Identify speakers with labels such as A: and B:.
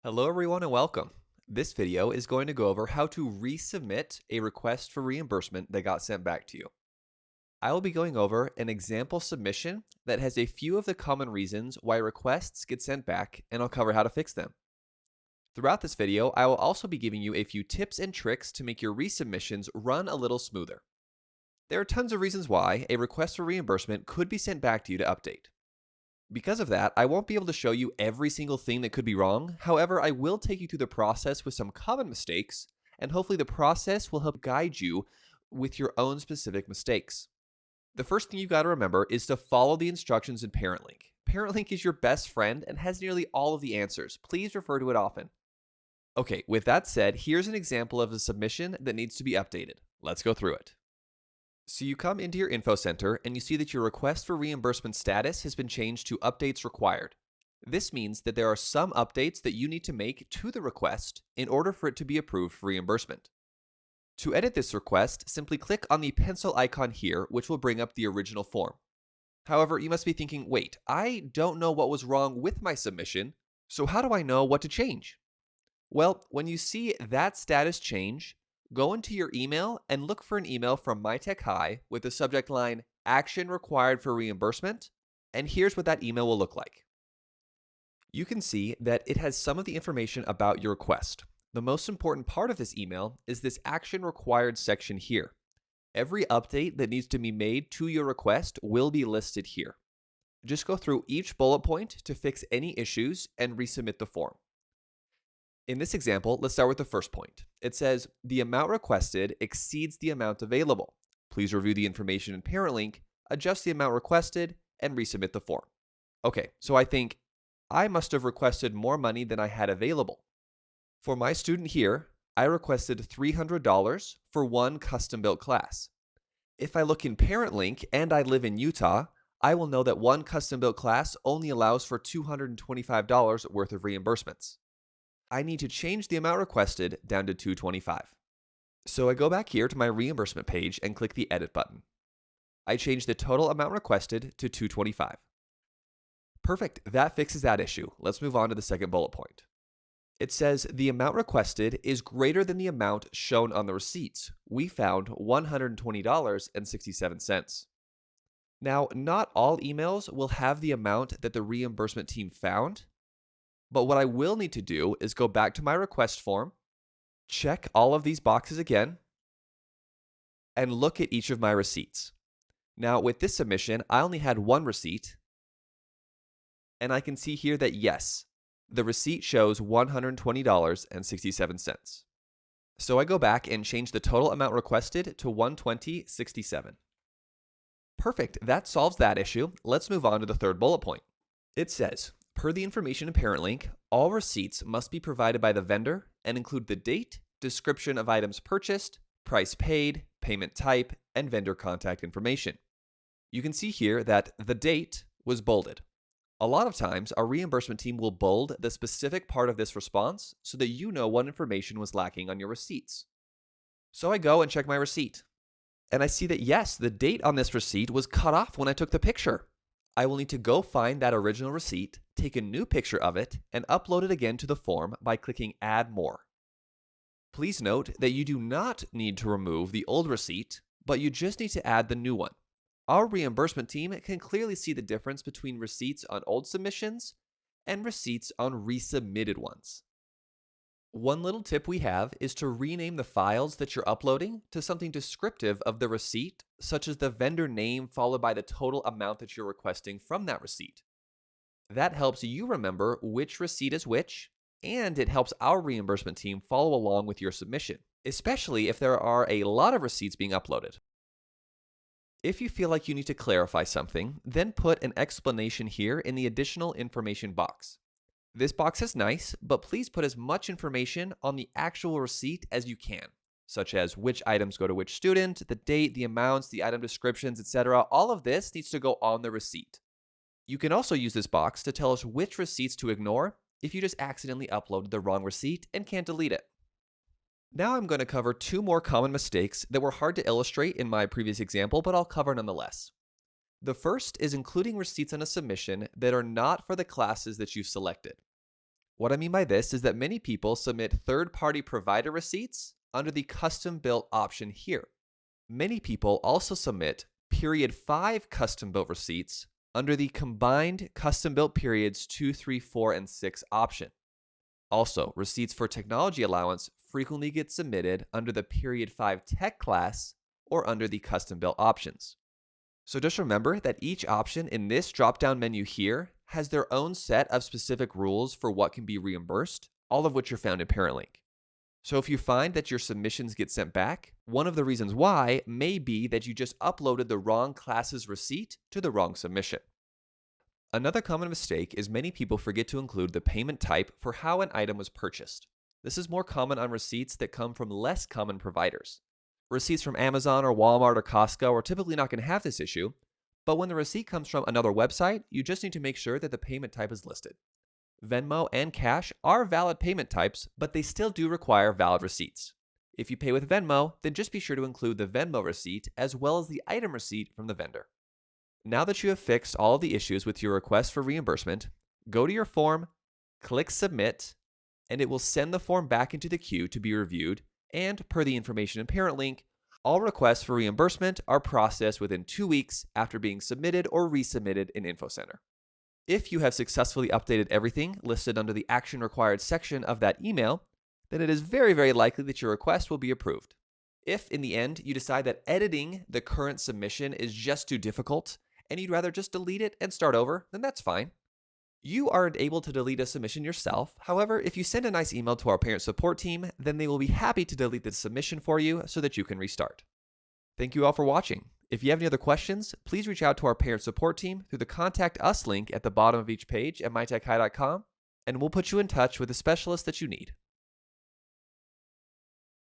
A: Hello everyone and welcome. This video is going to go over how to resubmit a request for reimbursement that got sent back to you. I will be going over an example submission that has a few of the common reasons why requests get sent back, and I'll cover how to fix them. Throughout this video, I will also be giving you a few tips and tricks to make your resubmissions run a little smoother. There are tons of reasons why a request for reimbursement could be sent back to you to update. Because of that, I won't be able to show you every single thing that could be wrong. However, I will take you through the process with some common mistakes, and hopefully the process will help guide you with your own specific mistakes. The first thing you've got to remember is to follow the instructions in ParentLink. ParentLink is your best friend and has nearly all of the answers. Please refer to it often. Okay, with that said, here's an example of a submission that needs to be updated. Let's go through it. So you come into your info center and you see that your request for reimbursement status has been changed to updates required. This means that there are some updates that you need to make to the request in order for it to be approved for reimbursement. To edit this request, simply click on the pencil icon here, which will bring up the original form. However, you must be thinking, wait, I don't know what was wrong with my submission, so how do I know what to change? Well, when you see that status change, go into your email and look for an email from MyTechHigh with the subject line, Action Required for Reimbursement, and here's what that email will look like. You can see that it has some of the information about your request. The most important part of this email is this Action Required section here. Every update that needs to be made to your request will be listed here. Just go through each bullet point to fix any issues and resubmit the form. In this example, let's start with the first point. It says, the amount requested exceeds the amount available. Please review the information in ParentLink, adjust the amount requested, and resubmit the form. Okay, so I think I must have requested more money than I had available. For my student here, I requested $300 for one custom-built class. If I look in ParentLink and I live in Utah, I will know that one custom-built class only allows for $225 worth of reimbursements. I need to change the amount requested down to $225. So I go back here to my reimbursement page and click the edit button. I change the total amount requested to $225. Perfect, that fixes that issue. Let's move on to the second bullet point. It says the amount requested is greater than the amount shown on the receipts. We found $120.67. Now, not all emails will have the amount that the reimbursement team found, but what I will need to do is go back to my request form, check all of these boxes again, and look at each of my receipts. Now, with this submission, I only had one receipt, and I can see here that yes, the receipt shows $120.67. So I go back and change the total amount requested to $120.67. Perfect, that solves that issue. Let's move on to the third bullet point. It says, per the information in ParentLink, all receipts must be provided by the vendor and include the date, description of items purchased, price paid, payment type, and vendor contact information. You can see here that the date was bolded. A lot of times, our reimbursement team will bold the specific part of this response so that you know what information was lacking on your receipts. So I go and check my receipt, and I see that yes, the date on this receipt was cut off when I took the picture. I will need to go find that original receipt, take a new picture of it, and upload it again to the form by clicking Add More. Please note that you do not need to remove the old receipt, but you just need to add the new one. Our reimbursement team can clearly see the difference between receipts on old submissions and receipts on resubmitted ones. One little tip we have is to rename the files that you're uploading to something descriptive of the receipt, such as the vendor name followed by the total amount that you're requesting from that receipt. That helps you remember which receipt is which, and it helps our reimbursement team follow along with your submission, especially if there are a lot of receipts being uploaded. If you feel like you need to clarify something, then put an explanation here in the additional information box. This box is nice, but please put as much information on the actual receipt as you can, such as which items go to which student, the date, the amounts, the item descriptions, etc. All of this needs to go on the receipt. You can also use this box to tell us which receipts to ignore if you just accidentally uploaded the wrong receipt and can't delete it. Now I'm going to cover two more common mistakes that were hard to illustrate in my previous example, but I'll cover nonetheless. The first is including receipts on a submission that are not for the classes that you've selected. What I mean by this is that many people submit third-party provider receipts under the custom-built option here. Many people also submit period 5 custom-built receipts under the combined custom-built periods 2, 3, 4, and 6 option. Also, receipts for technology allowance frequently get submitted under the period 5 tech class or under the custom-built options. So just remember that each option in this drop-down menu here has their own set of specific rules for what can be reimbursed, all of which are found in Parent Link. So if you find that your submissions get sent back, one of the reasons why may be that you just uploaded the wrong class's receipt to the wrong submission. Another common mistake is many people forget to include the payment type for how an item was purchased. This is more common on receipts that come from less common providers. Receipts from Amazon or Walmart or Costco are typically not going to have this issue, but when the receipt comes from another website, you just need to make sure that the payment type is listed. Venmo and Cash are valid payment types, but they still do require valid receipts. If you pay with Venmo, then just be sure to include the Venmo receipt as well as the item receipt from the vendor. Now that you have fixed all of the issues with your request for reimbursement, go to your form, click Submit, and it will send the form back into the queue to be reviewed, and per the information in Parent Link, all requests for reimbursement are processed within 2 weeks after being submitted or resubmitted in InfoCenter. If you have successfully updated everything listed under the Action Required section of that email, then it is very, very likely that your request will be approved. If, in the end, you decide that editing the current submission is just too difficult and you'd rather just delete it and start over, then that's fine. You aren't able to delete a submission yourself. However, if you send a nice email to our parent support team, then they will be happy to delete the submission for you so that you can restart. Thank you all for watching. If you have any other questions, please reach out to our parent support team through the Contact Us link at the bottom of each page at mytechhigh.com, and we'll put you in touch with the specialist that you need.